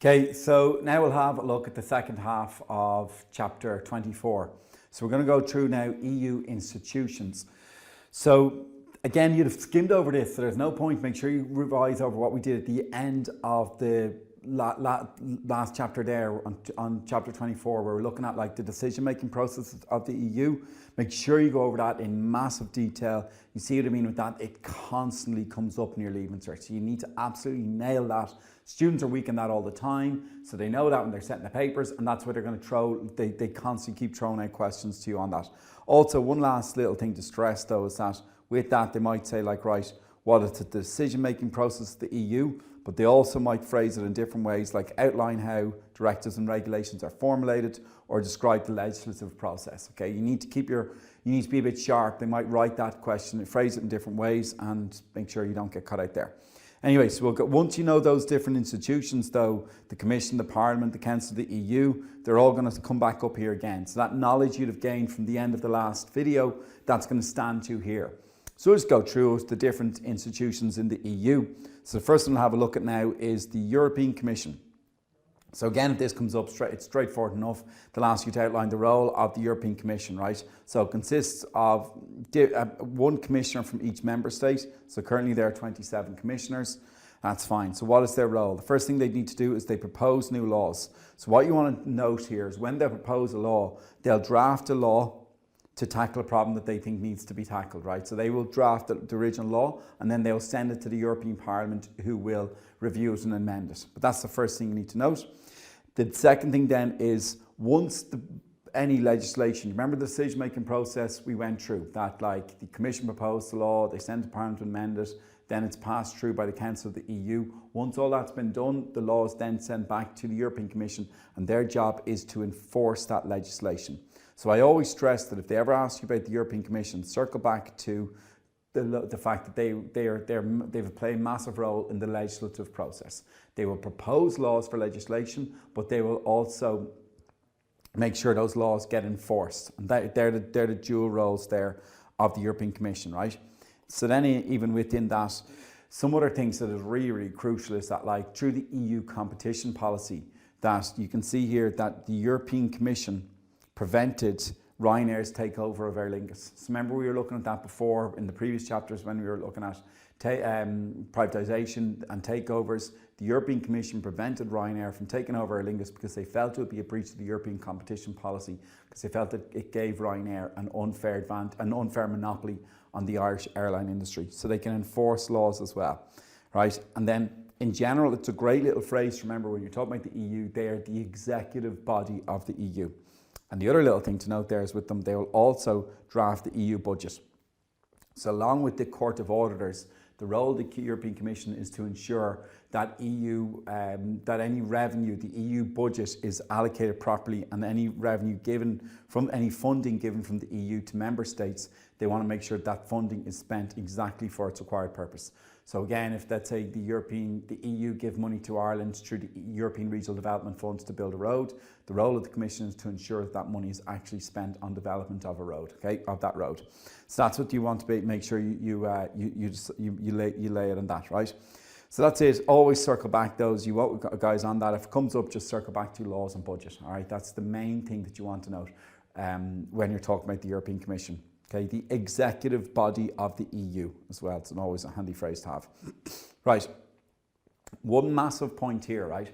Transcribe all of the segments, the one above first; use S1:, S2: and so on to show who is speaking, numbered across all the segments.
S1: Okay, so now we'll have a look at the second half of chapter 24. So we're going to go through now EU institutions. So again, you'd have skimmed over this, so there's no point. Make sure you revise over what we did at the end of the last chapter there on chapter 24, where we're looking at like the decision-making process of the EU. Make sure you go over that in massive detail. You see what I mean with that? It constantly comes up in your Leaving Cert, so you need to absolutely nail that. Students are weak in that all the time, so they know that when they're setting the papers, and that's where they're going to throw, they constantly keep throwing out questions to you on that. Also, one last little thing to stress though is that with that they might say like, right, what is the decision-making process of the EU, but they also might phrase it in different ways, like outline how directives and regulations are formulated or describe the legislative process. Okay, you need to be a bit sharp. They might write that question and phrase it in different ways, and make sure you don't get cut out there. Anyway, so once you know those different institutions though, the Commission, the Parliament, the Council, the EU, they're all going to come back up here again. So that knowledge you'd have gained from the end of the last video, that's going to stand to here. So let's go through the different institutions in the EU. So the first one we'll have a look at now is the European Commission. So again, if this comes up, it's straightforward enough. They'll ask you to outline the role of the European Commission, right? So it consists of one commissioner from each member state. So currently there are 27 commissioners. That's fine. So what is their role? The first thing they need to do is they propose new laws. So what you want to note here is when they propose a law, they'll draft a law to tackle a problem that they think needs to be tackled, right? So they will draft the original law and then they'll send it to the European Parliament, who will review it and amend it. But that's the first thing you need to note. The second thing then is once any legislation, remember the decision-making process we went through, that like the Commission proposed the law, they send it to Parliament to amend it, then it's passed through by the Council of the EU. Once all that's been done, the law is then sent back to the European Commission, and their job is to enforce that legislation. So I always stress that if they ever ask you about the European Commission, circle back to the fact that they've played a massive role in the legislative process. They will propose laws for legislation, but they will also make sure those laws get enforced. And they're the dual roles there of the European Commission, right? So then even within that, some other things that is really, really crucial is that like through the EU competition policy, that you can see here that the European Commission prevented Ryanair's takeover of Aer Lingus. So remember we were looking at that before in the previous chapters when we were looking at privatisation and takeovers. The European Commission prevented Ryanair from taking over Aer Lingus because they felt it would be a breach of the European competition policy, because they felt that it gave Ryanair an unfair monopoly on the Irish airline industry. So they can enforce laws as well, right? And then in general, it's a great little phrase to remember when you're talking about the EU, they are the executive body of the EU. And the other little thing to note there is with them, they will also draft the EU budget. So along with the Court of Auditors, the role of the European Commission is to ensure that that any revenue, the EU budget is allocated properly, and any revenue given from any funding given from the EU to member states, they want to make sure that funding is spent exactly for its required purpose. So again, if let's say the EU give money to Ireland through the European Regional Development Funds to build a road, the role of the Commission is to ensure that money is actually spent on development of a road, okay, of that road. So that's what you want to make sure you lay it on that, right? So that's it. Always circle back those. You guys on that. If it comes up, just circle back to laws and budget. All right, that's the main thing that you want to note when you're talking about the European Commission. Okay, the executive body of the EU as well. It's always a handy phrase to have. Right, one massive point here, right,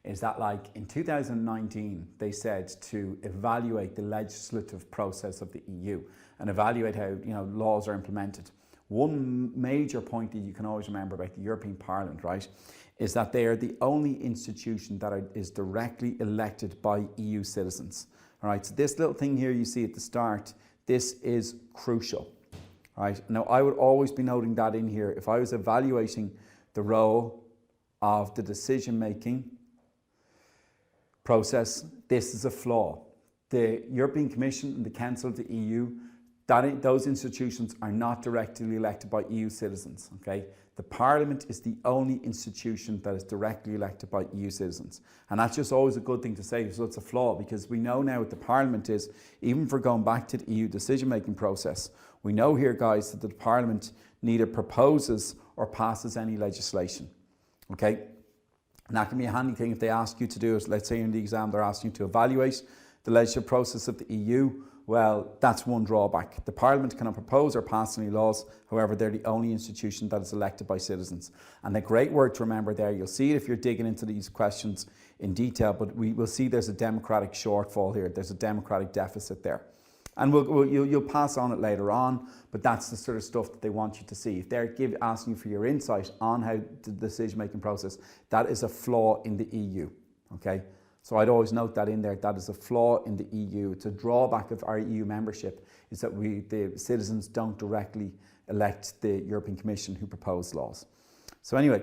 S1: is that like in 2019, they said to evaluate the legislative process of the EU and evaluate how laws are implemented. One major point that you can always remember about the European Parliament, right, is that they are the only institution that is directly elected by EU citizens. All right, so this little thing here you see at the start, this is crucial, right? Now, I would always be noting that in here. If I was evaluating the role of the decision-making process, this is a flaw. The European Commission and the Council of the EU, those institutions are not directly elected by EU citizens, okay? The Parliament is the only institution that is directly elected by EU citizens. And that's just always a good thing to say, so it's a flaw, because we know now what the Parliament is, even for going back to the EU decision-making process, we know here, guys, that the Parliament neither proposes or passes any legislation, okay? And that can be a handy thing if they ask you to do it. Let's say in the exam they're asking you to evaluate the legislative process of the EU. Well, that's one drawback. The Parliament cannot propose or pass any laws. However, they're the only institution that is elected by citizens. And the great word to remember there, you'll see it if you're digging into these questions in detail, but we will see there's a democratic shortfall here. There's a democratic deficit there. And you'll pass on it later on, but that's the sort of stuff that they want you to see. If they're asking you for your insight on how the decision-making process, that is a flaw in the EU, okay? So I'd always note that in there. That is a flaw in the EU. It's a drawback of our EU membership, is that the citizens don't directly elect the European Commission who propose laws. So anyway,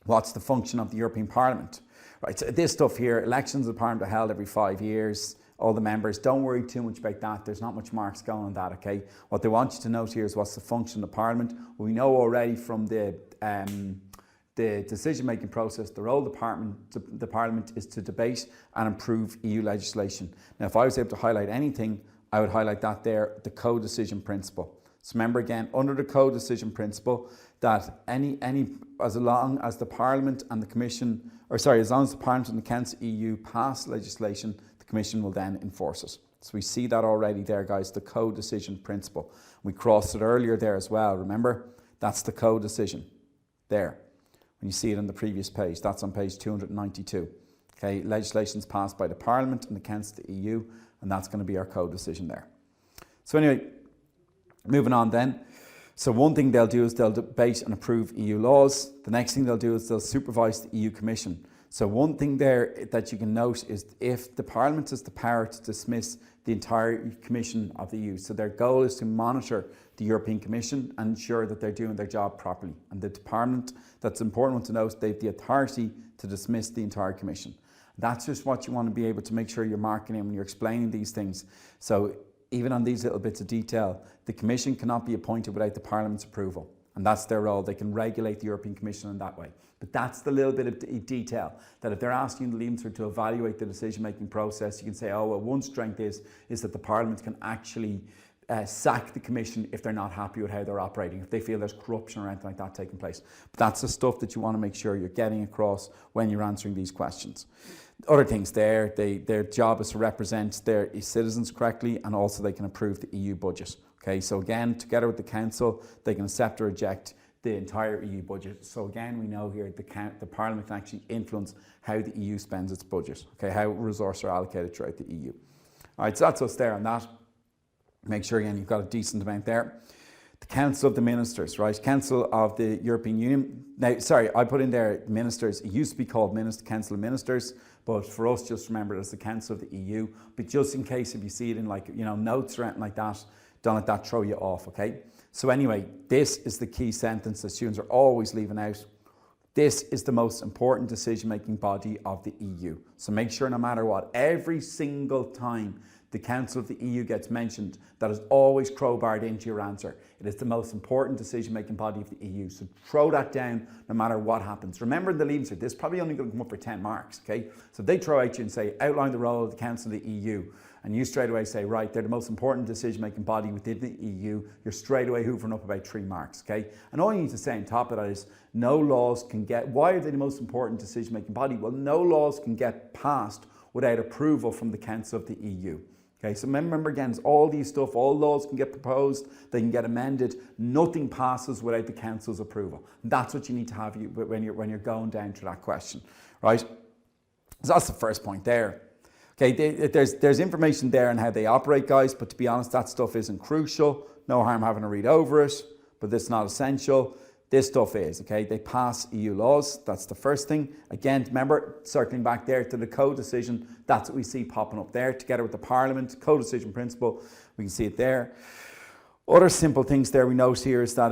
S1: what's the function of the European Parliament? Right, so this stuff here, elections of the Parliament are held every 5 years. All the members, don't worry too much about that. There's not much marks going on that, okay? What they want you to note here is what's the function of the Parliament. Well, we know already from the decision-making process, the role of the Parliament is to debate and improve EU legislation. Now, if I was able to highlight anything, I would highlight that there, the co-decision principle. So remember again, under the co-decision principle, that as long as the Parliament and the Commission, as long as the Parliament and the Council EU pass legislation, the Commission will then enforce it. So we see that already there, guys, the co-decision principle. We crossed it earlier there as well, remember? That's the co-decision there. When you see it on the previous page, that's on page 292. Okay, legislation's passed by the Parliament and the Council of the EU, and that's going to be our co-decision there. So anyway, moving on then. So one thing they'll do is they'll debate and approve EU laws. The next thing they'll do is they'll supervise the EU Commission. So one thing there that you can note is if the Parliament has the power to dismiss the entire Commission of the EU. So their goal is to monitor the European Commission and ensure that they're doing their job properly. And the Parliament, that's an important one to note, they have the authority to dismiss the entire Commission. That's just what you want to be able to make sure you're marking in when you're explaining these things. So even on these little bits of detail, the Commission cannot be appointed without the Parliament's approval. And that's their role. They can regulate the European Commission in that way. But that's the little bit of detail that if they're asking the Leaving Cert to evaluate the decision-making process, you can say, oh, well, one strength is that the Parliament can actually sack the Commission if they're not happy with how they're operating, if they feel there's corruption or anything like that taking place. But that's the stuff that you want to make sure you're getting across when you're answering these questions. Other things there, their job is to represent their citizens correctly, and also they can approve the EU budget. Okay, so again, together with the Council, they can accept or reject the entire EU budget. So again, we know here the Parliament can actually influence how the EU spends its budget, okay, how resources are allocated throughout the EU. All right, so that's us there on that. Make sure again you've got a decent amount there. The Council of the Ministers, right? Council of the European Union. Now, sorry, I put in there ministers. It used to be called Council of Ministers, but for us, just remember it as the Council of the EU. But just in case if you see it in notes or anything like that, don't let that throw you off, okay? So anyway, this is the key sentence that students are always leaving out. This is the most important decision-making body of the EU. So make sure no matter what, every single time the Council of the EU gets mentioned, that is always crowbarred into your answer. It is the most important decision-making body of the EU. So throw that down no matter what happens. Remember in the Leaving Cert, this is probably only going to come up for 10 marks, okay? So if they throw at you and say, outline the role of the Council of the EU, and you straight away say, right, they're the most important decision-making body within the EU, you're straight away hoovering up about 3 marks, okay? And all you need to say on top of that is, no laws can why are they the most important decision-making body? Well, no laws can get passed without approval from the Council of the EU. Okay, so remember again, all these stuff, all laws can get proposed, they can get amended, nothing passes without the Council's approval. That's what you need to have when you're going down to that question, right? So that's the first point there. Okay, there's information there on how they operate, guys, but to be honest, that stuff isn't crucial. No harm having to read over it, but it's not essential. This stuff is, okay? They pass EU laws. That's the first thing. Again, remember, circling back there to the co-decision, that's what we see popping up there together with the Parliament, co-decision principle. We can see it there. Other simple things there we note here is that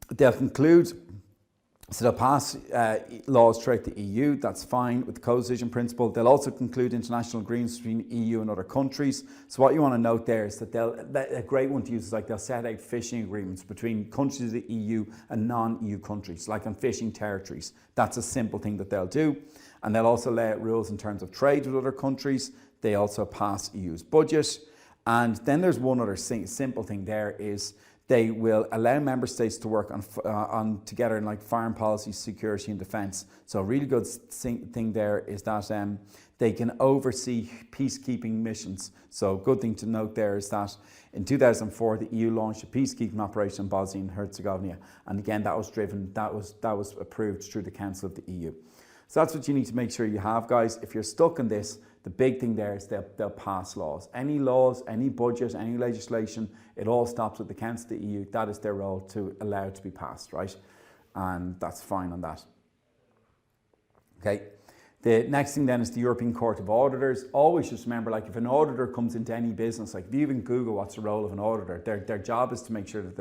S1: they'll conclude, so they'll pass laws throughout the EU. That's fine with the co-decision principle. They'll also conclude international agreements between EU and other countries. So what you want to note there is that a great one to use is like they'll set out fishing agreements between countries of the EU and non-EU countries, like on fishing territories. That's a simple thing that they'll do. And they'll also lay out rules in terms of trade with other countries. They also pass EU's budget. And then there's one other simple thing there is They will allow member states to work on together in like foreign policy, security and defence. So a really good thing there is that they can oversee peacekeeping missions. So good thing to note there is that in 2004 the EU launched a peacekeeping operation in Bosnia and Herzegovina, and again that was approved through the Council of the EU. So that's what you need to make sure you have, guys. If you're stuck in this, the big thing there is they'll pass laws. Any laws, any budget, any legislation, it all stops with the Council of the EU. That is their role, to allow it to be passed, right? And that's fine on that. Okay. The next thing then is the European Court of Auditors. Always just remember, like if an auditor comes into any business, like if you even Google what's the role of an auditor, their job is to make sure that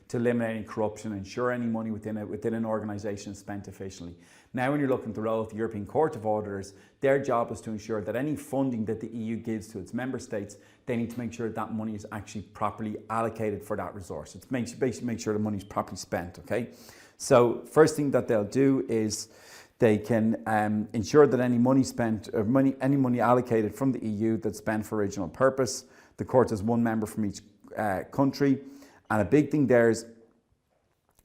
S1: to eliminate any corruption, ensure any money within an organisation is spent efficiently. Now when you're looking at the role of the European Court of Auditors, their job is to ensure that any funding that the EU gives to its member states, they need to make sure that money is actually properly allocated for that resource. It's basically make sure the money is properly spent, okay? So first thing that they'll do is they can ensure that any money spent, or any money allocated from the EU that's spent for original purpose. The court has one member from each country, and a big thing there is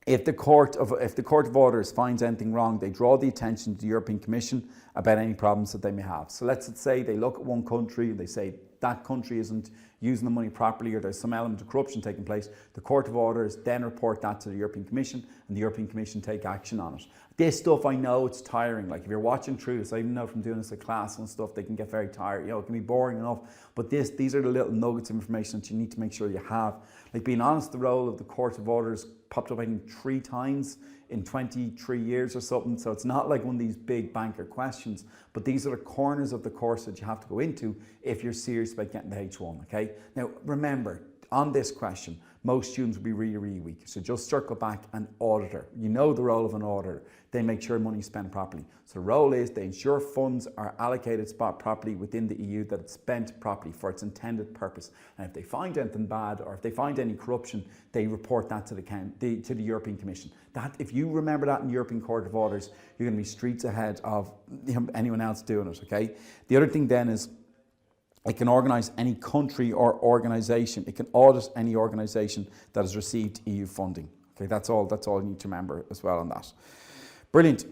S1: if the Court of Auditors finds anything wrong, they draw the attention to the European Commission about any problems that they may have. So let's say they look at one country and they say that country isn't using the money properly, or there's some element of corruption taking place. The Court of Auditors then report that to the European Commission, and the European Commission take action on it. This stuff, I know it's tiring. Like if you're watching through this, I even know from doing this at class and stuff, they can get very tired. You know, it can be boring enough. But these are the little nuggets of information that you need to make sure you have. Like being honest, the role of the Court of Auditors popped up I think 3 times in 23 years or something. So it's not like one of these big banker questions, but these are the corners of the course that you have to go into if you're serious about getting the H1, okay? Now remember, on this question, most students will be really, really weak. So just circle back an auditor. You know the role of an auditor. They make sure money is spent properly. So the role is they ensure funds are allocated properly within the EU, that it's spent properly for its intended purpose. And if they find anything bad, or if they find any corruption, they report that to the European Commission. That, if you remember that in the European Court of Auditors, you're going to be streets ahead of anyone else doing it, okay? The other thing then is, it can organise any country or organisation. It can audit any organisation that has received EU funding. Okay, that's all you need to remember as well on that. Brilliant.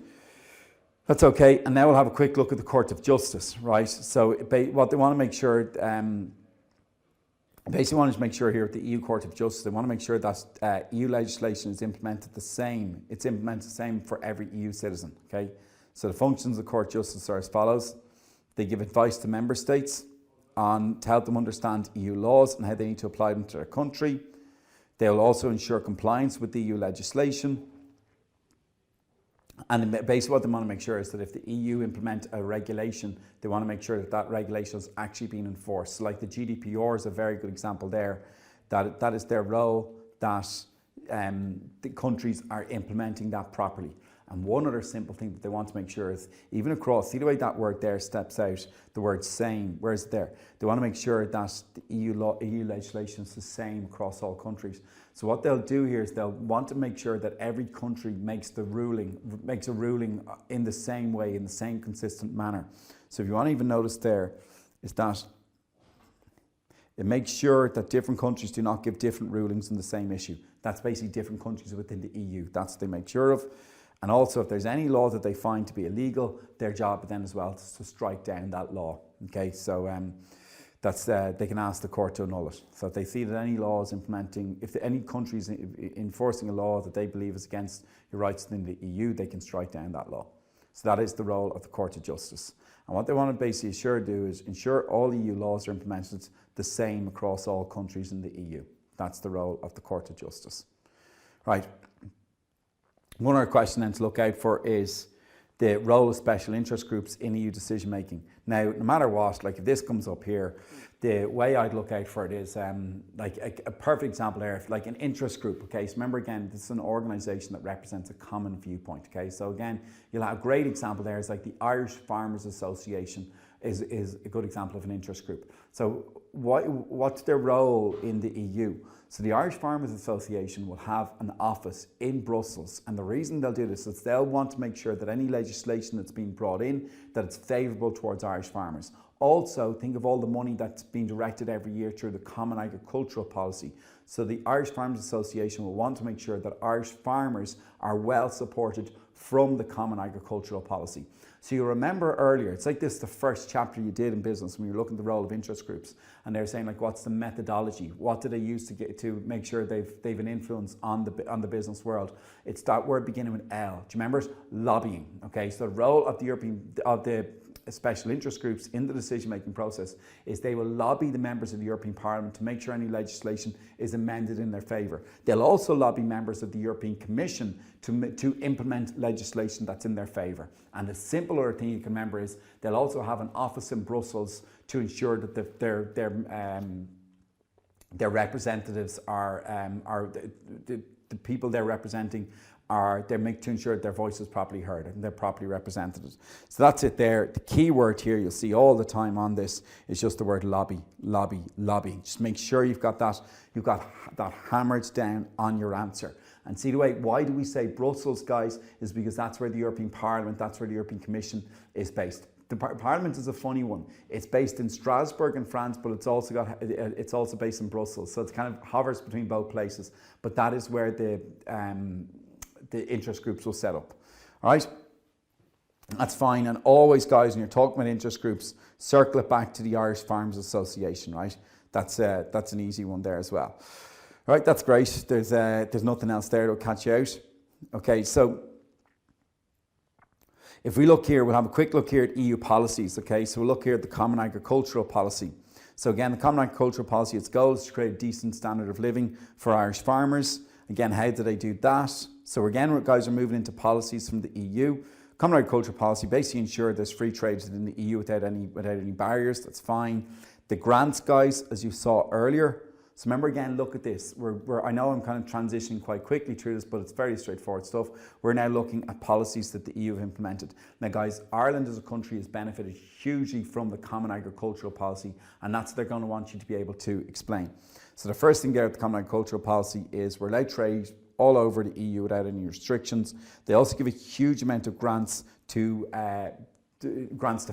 S1: That's okay. And now we'll have a quick look at the Court of Justice, right? So what they want to make sure, basically want to make sure here at the EU Court of Justice, they want to make sure that EU legislation is implemented the same. It's implemented the same for every EU citizen, okay? So the functions of the Court of Justice are as follows. They give advice to member states to help them understand EU laws and how they need to apply them to their country. They will also ensure compliance with the EU legislation. And basically what they want to make sure is that if the EU implement a regulation, they want to make sure that that regulation is actually being enforced. So like the GDPR is a very good example there, that is their role, that the countries are implementing that properly. And one other simple thing that they want to make sure is, even across, see the way that word there steps out, the word same, where's it there? They want to make sure that the EU legislation is the same across all countries. So what they'll do here is they'll want to make sure that every country makes a ruling in the same way, in the same consistent manner. So if you want to even notice there, is that it makes sure that different countries do not give different rulings on the same issue. That's basically different countries within the EU. That's what they make sure of. And also, if there's any law that they find to be illegal, their job then as well is to strike down that law. Okay, so they can ask the court to annul it. So if they see that any law is if any country is enforcing a law that they believe is against your rights within the EU, they can strike down that law. So that is the role of the Court of Justice. And what they want to basically ensure all EU laws are implemented the same across all countries in the EU. That's the role of the Court of Justice. Right. One other question then to look out for is the role of special interest groups in EU decision making. Now, no matter what, like if this comes up here, the way I'd look out for it is like a perfect example there, like an interest group, okay? So remember again, this is an organisation that represents a common viewpoint, okay? So again, you'll have a great example there is like the Irish Farmers Association is a good example of an interest group. So what's their role in the EU? So the Irish Farmers Association will have an office in Brussels, and the reason they'll do this is they'll want to make sure that any legislation that's being brought in, that it's favourable towards Irish farmers. Also, think of all the money that's being directed every year through the Common Agricultural Policy. So the Irish Farmers Association will want to make sure that Irish farmers are well supported from the Common Agricultural Policy. So you remember earlier, it's like this, the first chapter you did in business when you were looking at the role of interest groups, and they're saying like, what's the methodology? What do they use to make sure they've an influence on the business world? It's that word beginning with L. Do you remember it? Lobbying. Okay, so the role of the special interest groups in the decision-making process is they will lobby the members of the European Parliament to make sure any legislation is amended in their favour. They'll also lobby members of the European Commission to implement legislation that's in their favour. And the simpler thing you can remember is they'll also have an office in Brussels to ensure that their representatives are the people they're representing they make to ensure that their voice is properly heard and they're properly represented. So that's it there. The key word here you'll see all the time on this is just the word lobby, lobby, lobby. Just make sure you've got that hammered down on your answer. And see the way, why do we say Brussels, guys, is because that's where the European Parliament, that's where the European Commission is based. The Parliament is a funny one. It's based in Strasbourg in France, but it's also based in Brussels. So it kind of hovers between both places. But that is where the interest groups will set up. All right, that's fine. And always, guys, when you're talking about interest groups, circle it back to the Irish Farmers Association. Right, that's an easy one there as well. All right, that's great. There's nothing else there that'll catch you out. Okay, so if we look here, we'll have a quick look here at EU policies. Okay, so we'll look here at the Common Agricultural Policy. So again, the Common Agricultural Policy, its goal is to create a decent standard of living for Irish farmers. Again, how do they do that? So again, guys, are moving into policies from the EU. Common Agricultural Policy basically ensure there's free trade in the EU without any barriers. That's fine. The grants, guys, as you saw earlier. So remember again, look at this. I know I'm kind of transitioning quite quickly through this, but it's very straightforward stuff. We're now looking at policies that the EU have implemented. Now, guys, Ireland as a country has benefited hugely from the Common Agricultural Policy, and that's what they're going to want you to be able to explain. So the first thing there with the Common Agricultural Policy is we're allowed trade all over the EU without any restrictions. They also give a huge amount of grants to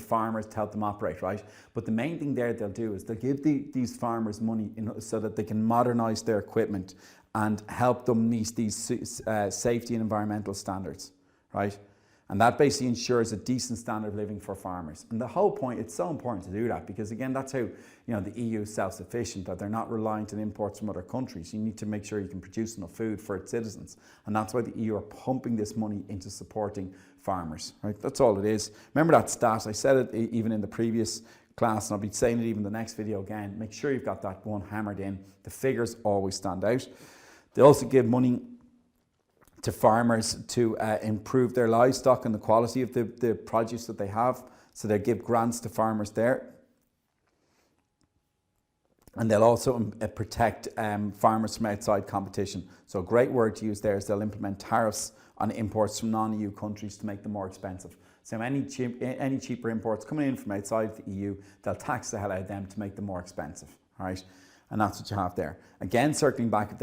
S1: farmers to help them operate, right? But the main thing there they'll do is they'll give these farmers money so that they can modernise their equipment and help them meet these safety and environmental standards, right? And that basically ensures a decent standard of living for farmers. And the whole point, it's so important to do that because again, that's how the EU is self-sufficient, that they're not reliant on imports from other countries. You need to make sure you can produce enough food for its citizens. And that's why the EU are pumping this money into supporting farmers, right? That's all it is. Remember that stat, I said it even in the previous class, and I'll be saying it even in the next video again. Make sure you've got that one hammered in. The figures always stand out. They also give money to farmers to improve their livestock and the quality of the produce that they have. So they give grants to farmers there. And they'll also protect farmers from outside competition. So a great word to use there is they'll implement tariffs on imports from non-EU countries to make them more expensive. So any cheaper imports coming in from outside the EU, they'll tax the hell out of them to make them more expensive, all right? And that's what you have there. Again, circling back, if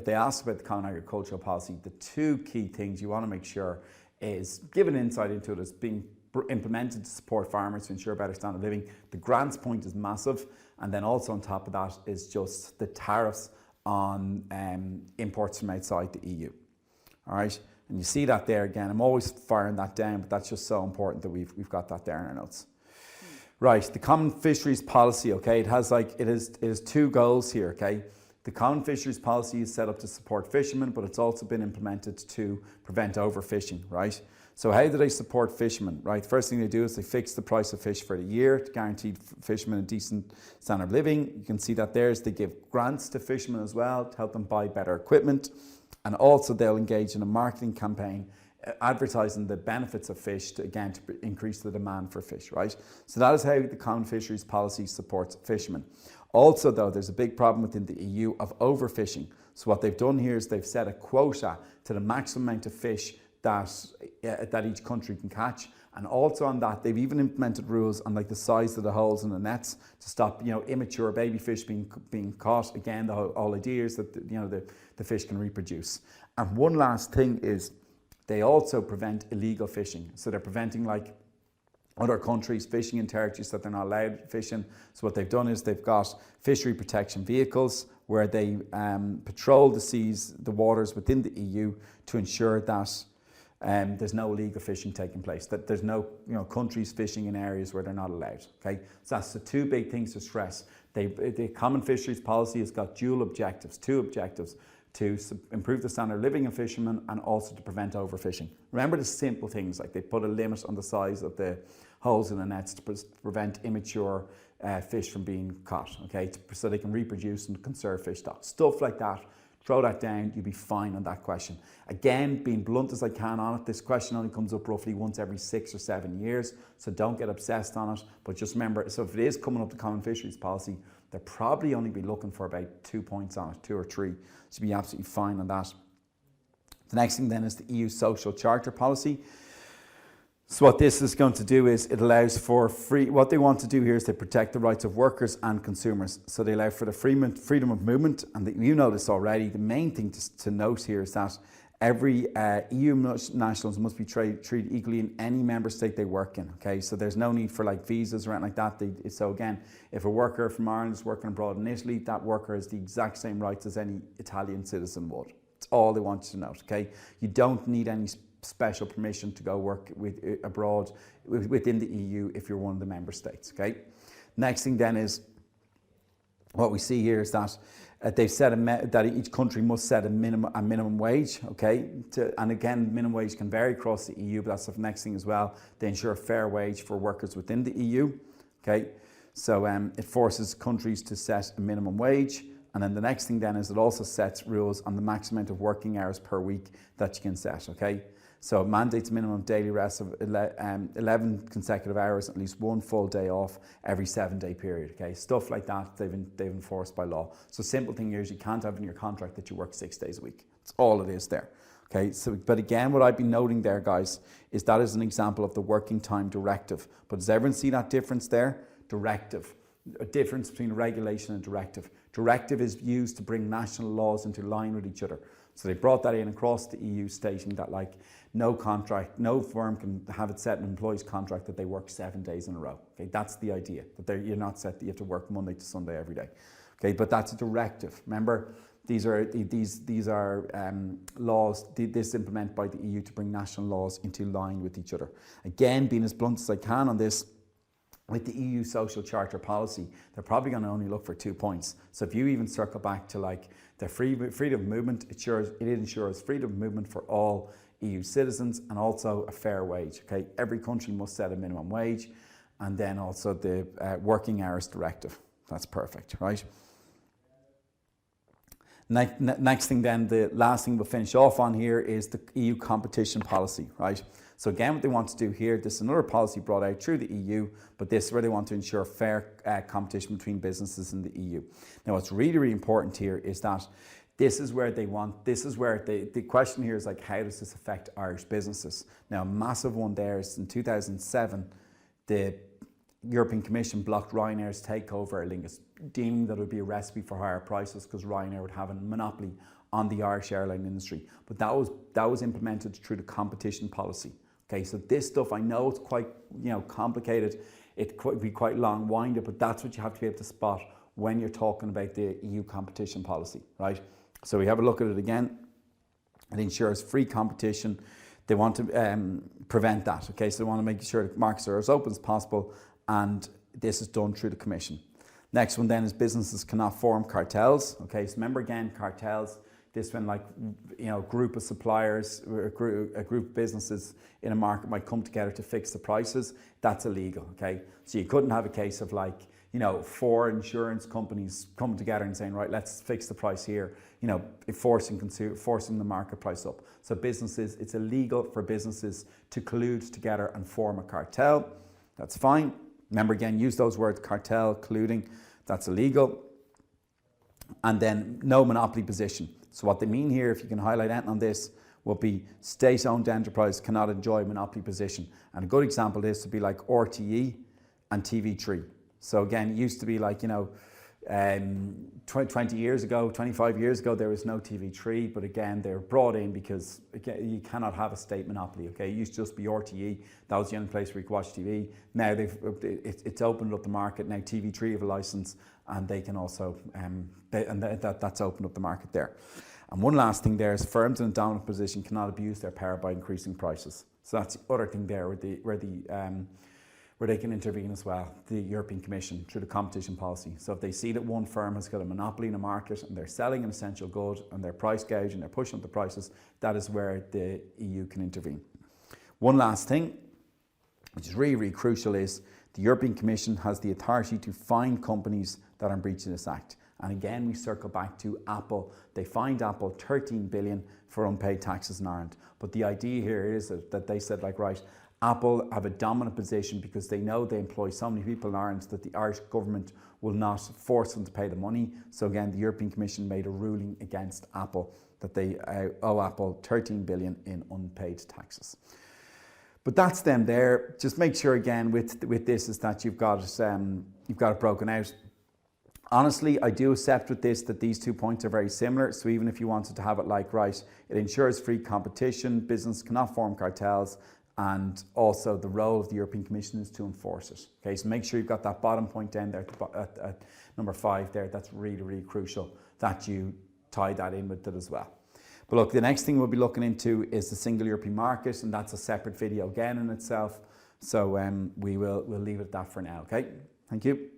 S1: they ask about the Common Agricultural Policy, the two key things you want to make sure is give an insight into it as being implemented to support farmers to ensure better standard of living. The grants point is massive. And then also on top of that is just the tariffs on imports from outside the EU. All right, and you see that there again. I'm always firing that down, but that's just so important that we've got that there in our notes. Right, the Common Fisheries Policy, okay, it has two goals here, okay. The Common Fisheries Policy is set up to support fishermen, but it's also been implemented to prevent overfishing, right? So how do they support fishermen, right? The first thing they do is they fix the price of fish for the year to guarantee fishermen a decent standard of living. You can see that there is they give grants to fishermen as well to help them buy better equipment. And also they'll engage in a marketing campaign advertising the benefits of fish to increase the demand for fish, right? So that is how the Common Fisheries Policy supports fishermen. Also though, there's a big problem within the EU of overfishing. So what they've done here is they've set a quota to the maximum amount of fish that each country can catch, and also on that they've even implemented rules on like the size of the holes in the nets to stop immature baby fish being caught. Again, the whole idea is that the fish can reproduce. And one last thing is they also prevent illegal fishing. So they're preventing like other countries fishing in territories that they're not allowed to fish in. So what they've done is they've got fishery protection vehicles where they patrol the seas, the waters within the EU to ensure that there's no illegal fishing taking place, that there's no countries fishing in areas where they're not allowed. Okay, so that's the two big things to stress. The common fisheries policy has got dual objectives, two objectives: to improve the standard of living of fishermen and also to prevent overfishing. Remember the simple things, like they put a limit on the size of the holes in the nets to prevent immature fish from being caught, okay, so they can reproduce and conserve fish stocks. Stuff like that, throw that down, you'll be fine on that question. Again, being blunt as I can on it, this question only comes up roughly once every 6 or 7 years, so don't get obsessed on it, but just remember, so if it is coming up to common fisheries policy, they'll probably only be looking for about 2 points on it, 2 or 3, so you'll be absolutely fine on that. The next thing then is the EU Social Charter policy. So what this is going to do is it allows for what they want to do here is they protect the rights of workers and consumers. So they allow for the freedom of movement, and you know this already. The main thing to note here is that every EU nationals must be treated equally in any member state they work in. Okay, so there's no need for like visas or anything like that. So again, if a worker from Ireland is working abroad in Italy, that worker has the exact same rights as any Italian citizen would. It's all they want you to note. Okay, you don't need any special permission to go work abroad within the EU if you're one of the member states. Okay. Next thing then is what we see here is that they've said that each country must set a minimum wage. Okay, and again, minimum wage can vary across the EU, but that's the next thing as well. They ensure a fair wage for workers within the EU. Okay, so it forces countries to set a minimum wage. And then the next thing then is it also sets rules on the maximum amount of working hours per week that you can set. Okay. So it mandates minimum daily rest of 11 consecutive hours, at least one full day off every 7-day period. Okay, stuff like that they've enforced by law. So simple thing here is you can't have in your contract that you work 6 days a week. That's all it is there. Okay, so but again, what I've been noting there, guys, is that is an example of the working time directive. But does everyone see that difference there? Directive, a difference between regulation and directive. Directive is used to bring national laws into line with each other. So they brought that in across the EU, stating that like no firm can have it set in an employee's contract that they work 7 days in a row. Okay, that's the idea, that you're not set that you have to work Monday to Sunday every day. Okay, but that's a directive. Remember, these are laws. This is implemented by the EU to bring national laws into line with each other. Again, being as blunt as I can on this, with the EU Social Charter policy, they're probably going to only look for 2 points. So if you even circle back to like the freedom of movement, it ensures freedom of movement for all EU citizens and also a fair wage. Okay, every country must set a minimum wage, and then also the working hours directive. That's perfect, right? Next thing then, the last thing we'll finish off on here is the EU competition policy, right? So again, what they want to do here, this is another policy brought out through the EU, but this is where they want to ensure fair competition between businesses in the EU. Now, what's really, really important here is that the question here is like, how does this affect Irish businesses? Now, a massive one there is in 2007, the European Commission blocked Ryanair's takeover Aer Lingus, deeming that it would be a recipe for higher prices because Ryanair would have a monopoly on the Irish airline industry. But that was implemented through the competition policy. Okay, so this stuff, I know it's quite complicated, it could be quite long-winded, but that's what you have to be able to spot when you're talking about the EU competition policy, right? So we have a look at it again. It ensures free competition. They want to prevent that, okay? So they want to make sure that markets are as open as possible, and this is done through the Commission. Next one then is businesses cannot form cartels, okay? So remember again, cartels, this when like, a group of suppliers, a group of businesses in a market might come together to fix the prices. That's illegal, okay? So you couldn't have a case of like, 4 insurance companies coming together and saying, right, let's fix the price here, forcing the market price up. So businesses, it's illegal for businesses to collude together and form a cartel. That's fine. Remember again, use those words, cartel, colluding, that's illegal. And then no monopoly position. So what they mean here, if you can highlight anything on this, would be state-owned enterprise cannot enjoy monopoly position. And a good example of this would be like RTE and TV3. So again, it used to be like, 20 years ago, 25 years ago, there was no TV3, but again, they were brought in because again, you cannot have a state monopoly, okay? It used to just be RTE, that was the only place where you could watch TV. Now it's opened up the market, now TV3 have a licence and they can also, that's opened up the market there. And one last thing there is firms in a dominant position cannot abuse their power by increasing prices. So that's the other thing there where they can intervene as well, the European Commission, through the competition policy. So if they see that one firm has got a monopoly in a market and they're selling an essential good and they're price gouging, they're pushing up the prices, that is where the EU can intervene. One last thing, which is really, really crucial, is the European Commission has the authority to fine companies that are breaching this act. And again, we circle back to Apple. They fined Apple 13 billion for unpaid taxes in Ireland. But the idea here is that they said, like, right, Apple have a dominant position because they know they employ so many people in Ireland that the Irish government will not force them to pay the money. So again, the European Commission made a ruling against Apple that they owe Apple 13 billion in unpaid taxes. But that's them there. Just make sure again with this is that you've got it broken out. Honestly, I do accept with this that these 2 points are very similar. So even if you wanted to have it like, right, it ensures free competition, business cannot form cartels, and also the role of the European Commission is to enforce it. Okay, so make sure you've got that bottom point down there at number 5 there. That's really, really crucial that you tie that in with it as well. But look, the next thing we'll be looking into is the single European market, and that's a separate video again in itself. So we'll leave it at that for now, okay? Thank you.